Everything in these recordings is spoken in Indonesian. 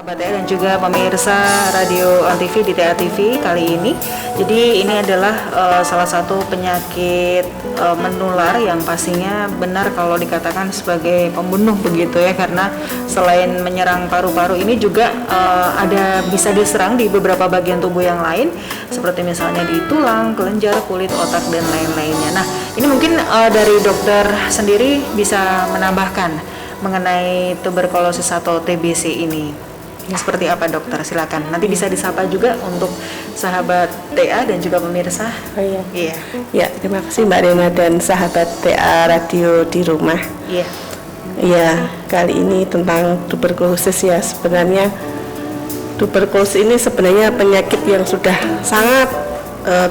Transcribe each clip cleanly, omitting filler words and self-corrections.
Sahabat ya dan juga pemirsa radio Antv di TA TV kali ini. Jadi ini adalah salah satu penyakit menular yang pastinya benar kalau dikatakan sebagai pembunuh begitu ya, karena selain menyerang paru-paru ini juga ada bisa diserang di beberapa bagian tubuh yang lain seperti misalnya di tulang, kelenjar, kulit, otak dan lain-lainnya. Nah, ini mungkin dari dokter sendiri bisa menambahkan mengenai tuberkulosis atau TBC ini. Ini seperti apa dokter? Silakan. Nanti bisa disapa juga untuk sahabat TA dan juga pemirsa. Oh iya. Iya. Ya, terima kasih Mbak Rena dan sahabat TA Radio di rumah. Iya. Iya, kali ini tentang tuberkulosis ya. Sebenarnya tuberkulosis ini sebenarnya penyakit yang sudah sangat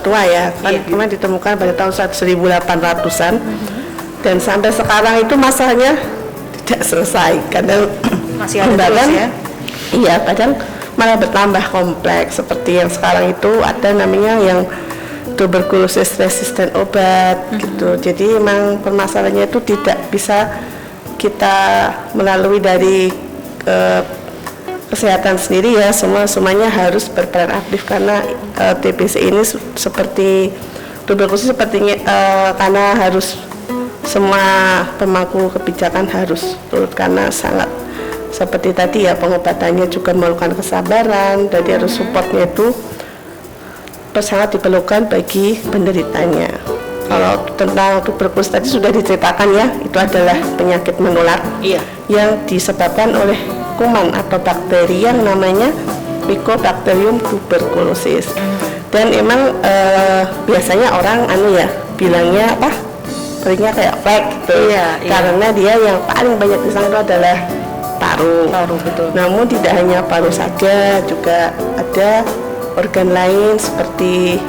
tua ya. Kan kemarin ditemukan pada tahun 1800-an. Dan sampai sekarang itu masalahnya tidak selesai karena masih ada terus ya. Iya, kadang malah bertambah kompleks seperti yang sekarang itu ada namanya yang tuberkulosis resisten obat gitu. Jadi memang permasalahannya itu tidak bisa kita melalui dari kesehatan sendiri ya, semuanya harus berperan aktif karena TBC ini seperti tuberkulosis sepertinya karena harus semua pemangku kebijakan harus turut karena sangat seperti tadi ya, pengobatannya juga memerlukan kesabaran, jadi harus supportnya itu sangat diperlukan bagi penderitanya. Kalau tentang tuberkulosis tadi sudah diceritakan ya, itu adalah penyakit menular yang disebabkan oleh kuman atau bakteri yang namanya Mycobacterium tuberculosis. Dan emang biasanya orang bilangnya apa? Perihnya kayak flek gitu. Karena dia yang paling banyak diserang itu adalah paru, betul. Namun tidak hanya paru saja, juga ada organ lain seperti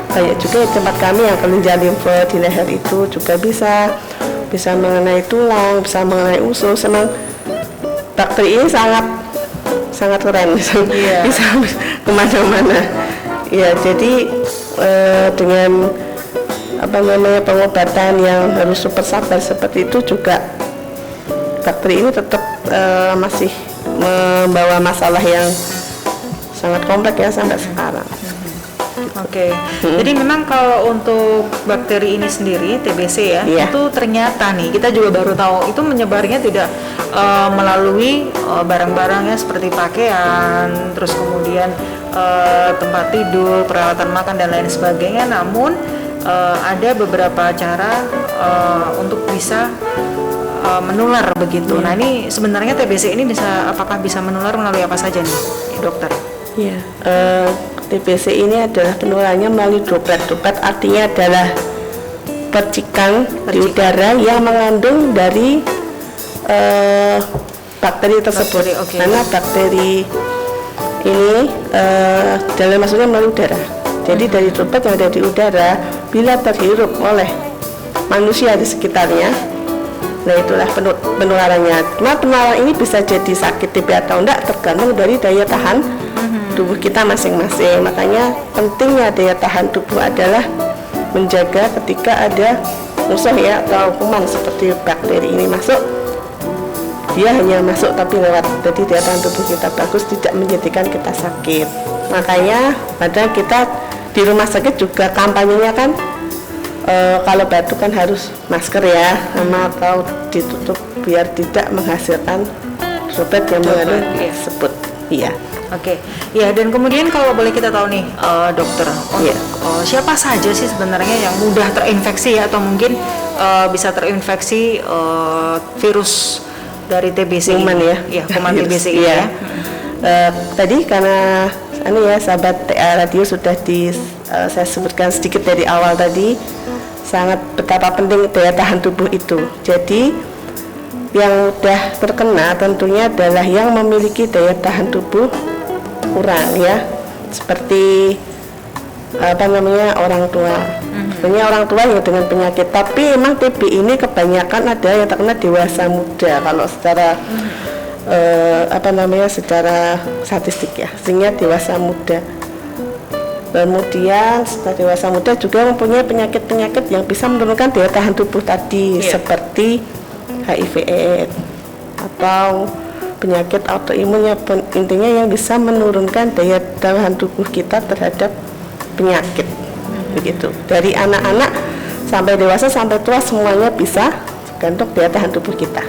banyak juga tempat kami yang kelenjar limfa di leher itu juga bisa mengenai tulang, bisa mengenai usus. Memang bakteri ini sangat keren, bisa kemana-mana. Ya, jadi dengan pengobatan yang harus super sabar seperti itu juga bakteri ini tetap masih membawa masalah yang sangat kompleks ya sampai sekarang. Oke. Jadi memang kalau untuk bakteri ini sendiri TBC ya, itu ternyata nih kita juga baru tahu itu menyebarnya tidak melalui barang-barangnya seperti pakaian, terus kemudian tempat tidur, peralatan makan dan lain sebagainya. Namun ada beberapa cara untuk bisa menular begitu. Nah, ini sebenarnya TBC ini apakah bisa menular melalui apa saja nih, dokter? Iya, TBC ini adalah penularannya melalui droplet. Droplet artinya adalah percikan di udara yang mengandung dari bakteri tersebut. Karena bakteri ini maksudnya melalui udara. Jadi dari droplet yang ada di udara, bila terhirup oleh manusia di sekitarnya, nah itulah penularannya. Nah, penularan ini bisa jadi sakit TB atau enggak tergantung dari daya tahan tubuh kita masing-masing. Makanya pentingnya daya tahan tubuh adalah menjaga ketika ada musuh ya atau kuman seperti bakteri ini masuk, dia hanya masuk tapi lewat. Jadi daya tahan tubuh kita bagus, tidak menjadikan kita sakit. Makanya padahal kita di rumah sakit juga kampanyenya kan kalau batuk kan harus masker ya, sama atau ditutup biar tidak menghasilkan droplet yang mengandung tersebut. Iya. Oke. Ya, dan kemudian kalau boleh kita tahu nih, dokter, siapa saja sih sebenarnya yang mudah terinfeksi ya, atau mungkin bisa terinfeksi virus dari TBC kuman ini? Ya, kuman TBC ini ya. Tadi karena sahabat TA Radio sudah saya sebutkan sedikit dari awal tadi, sangat betapa penting daya tahan tubuh itu. Jadi yang sudah terkena tentunya adalah yang memiliki daya tahan tubuh kurang ya, seperti orang tua. Sebenarnya orang tua yang dengan penyakit, tapi emang TB ini kebanyakan ada yang terkena dewasa muda kalau secara secara statistik ya, sehingga dewasa muda. Kemudian setelah dewasa muda juga mempunyai penyakit-penyakit yang bisa menurunkan daya tahan tubuh tadi, seperti HIV/AIDS atau penyakit autoimun ya, intinya yang bisa menurunkan daya tahan tubuh kita terhadap penyakit. Begitu. Dari anak-anak sampai dewasa sampai tua semuanya bisa tergantung daya tahan tubuh kita.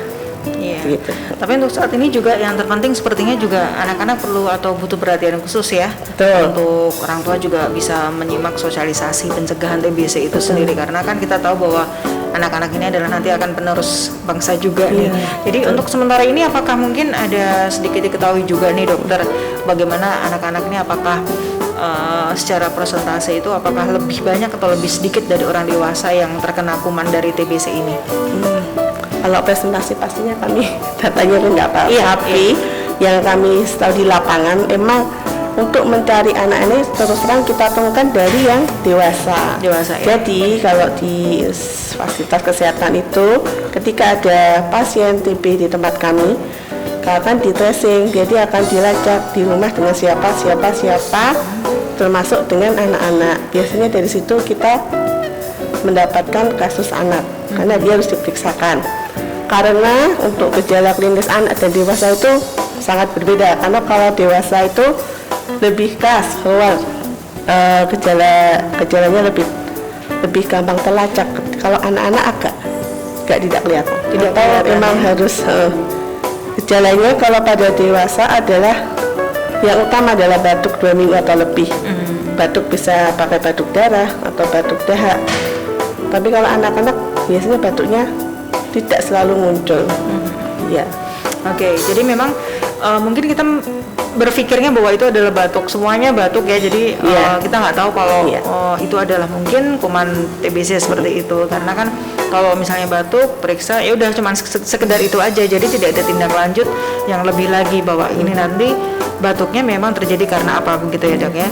Iya. Gitu. Tapi untuk saat ini juga yang terpenting sepertinya juga anak-anak perlu atau butuh perhatian khusus ya. Betul. Untuk orang tua juga bisa menyimak sosialisasi pencegahan TBC itu sendiri, karena kan kita tahu bahwa anak-anak ini adalah nanti akan penerus bangsa juga nih. Jadi untuk sementara ini apakah mungkin ada sedikit diketahui juga nih dokter, bagaimana anak-anak ini apakah secara persentase itu apakah lebih banyak atau lebih sedikit dari orang dewasa yang terkena kuman dari TBC ini? Kalau presentasi pastinya kami datanya nggak apa-apa. Iya, Tapi yang kami tahu di lapangan emang untuk mencari anak ini terus terang kita temukan dari yang dewasa. Dewasa ya. Jadi kalau di fasilitas kesehatan itu ketika ada pasien TB di tempat kami akan di tracing, jadi akan dilacak di rumah dengan siapa termasuk dengan anak-anak. Biasanya dari situ kita mendapatkan kasus anak karena dia harus diperiksakan. Karena untuk gejala klinis anak dan dewasa itu sangat berbeda, karena kalau dewasa itu lebih khas keluar gejalanya lebih gampang terlacak. Kalau anak-anak agak tidak kelihatan. Tidak tahu memang harus gejalanya. Kalau pada dewasa adalah yang utama adalah batuk 2 minggu atau lebih. Batuk bisa pakai batuk darah atau batuk dahak. Tapi kalau anak-anak biasanya batuknya tidak selalu muncul. Ya. Oke, jadi memang mungkin kita berpikirnya bahwa itu adalah batuk, semuanya batuk ya. Jadi kita nggak tahu kalau itu adalah mungkin kuman TBC seperti itu. Karena kan kalau misalnya batuk, periksa ya udah cuma sekedar itu aja. Jadi tidak ada tindak lanjut yang lebih lagi bahwa ini nanti batuknya memang terjadi karena apa begitu ya dok ya.